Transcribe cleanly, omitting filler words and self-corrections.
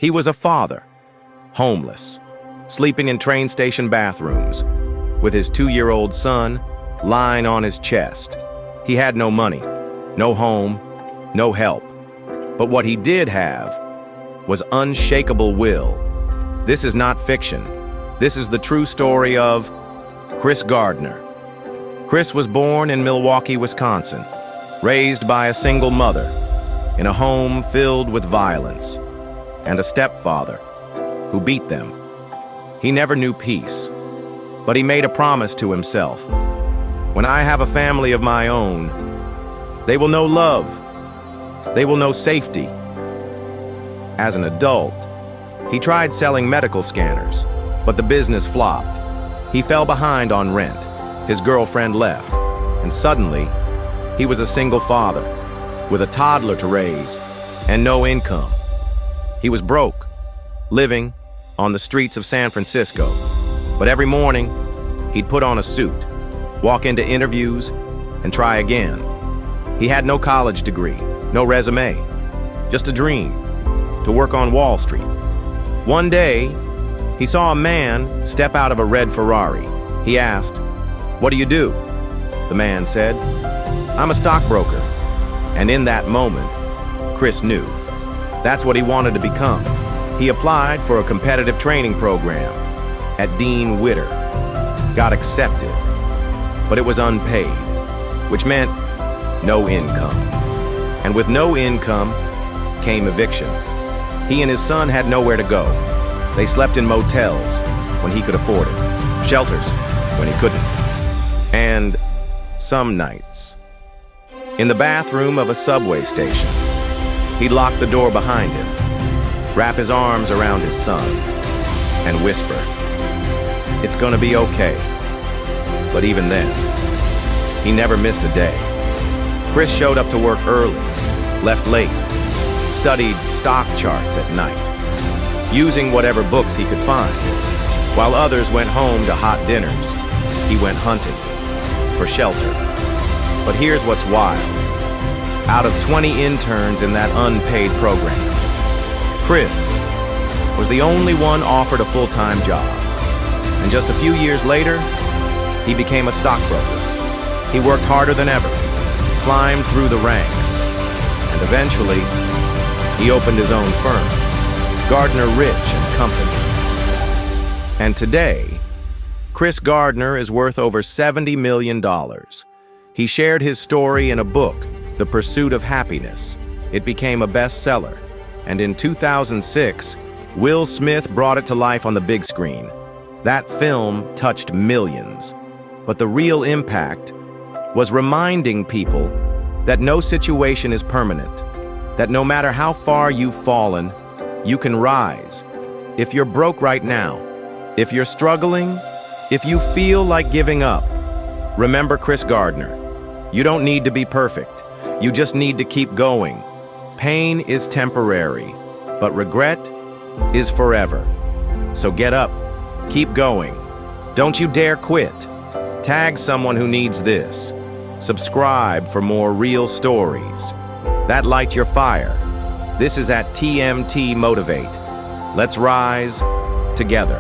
He was a father, homeless, sleeping in train station bathrooms, with his 2-year-old son lying on his chest. He had no money, no home, no help. But what he did have was unshakable will. This is not fiction. This is the true story of Chris Gardner. Chris was born in Milwaukee, Wisconsin, raised by a single mother in a home filled with violence, and a stepfather who beat them. He never knew peace, but he made a promise to himself. When I have a family of my own, they will know love. They will know safety. As an adult, he tried selling medical scanners, but the business flopped. He fell behind on rent. His girlfriend left, and suddenly, he was a single father with a toddler to raise and no income. He was broke, living on the streets of San Francisco. But every morning, he'd put on a suit, walk into interviews, and try again. He had no college degree, no resume, just a dream to work on Wall Street. One day, he saw a man step out of a red Ferrari. He asked, "What do you do?" The man said, "I'm a stockbroker." And in that moment, Chris knew. That's what he wanted to become. He applied for a competitive training program at Dean Witter, got accepted, but it was unpaid, which meant no income. And with no income came eviction. He and his son had nowhere to go. They slept in motels when he could afford it, shelters when he couldn't, and some nights in the bathroom of a subway station, he'd lock the door behind him, wrap his arms around his son, and whisper, "It's gonna be okay." But even then, he never missed a day. Chris showed up to work early, left late, studied stock charts at night, using whatever books he could find. While others went home to hot dinners, he went hunting for shelter. But here's what's wild. Out of 20 interns in that unpaid program, Chris was the only one offered a full-time job. And just a few years later, he became a stockbroker. He worked harder than ever, climbed through the ranks, and eventually, he opened his own firm, Gardner Rich and Company. And today, Chris Gardner is worth over $70 million. He shared his story in a book, The Pursuit of Happyness. It became a bestseller, and in 2006, Will Smith brought it to life on the big screen. That film touched millions, but the real impact was reminding people that no situation is permanent, that no matter how far you've fallen, you can rise. If you're broke right now, if you're struggling, if you feel like giving up, remember Chris Gardner. You don't need to be perfect. You just need to keep going. Pain is temporary, but regret is forever. So get up, keep going. Don't you dare quit. Tag someone who needs this. Subscribe for more real stories that light your fire. This is at TMT Motivate. Let's rise together.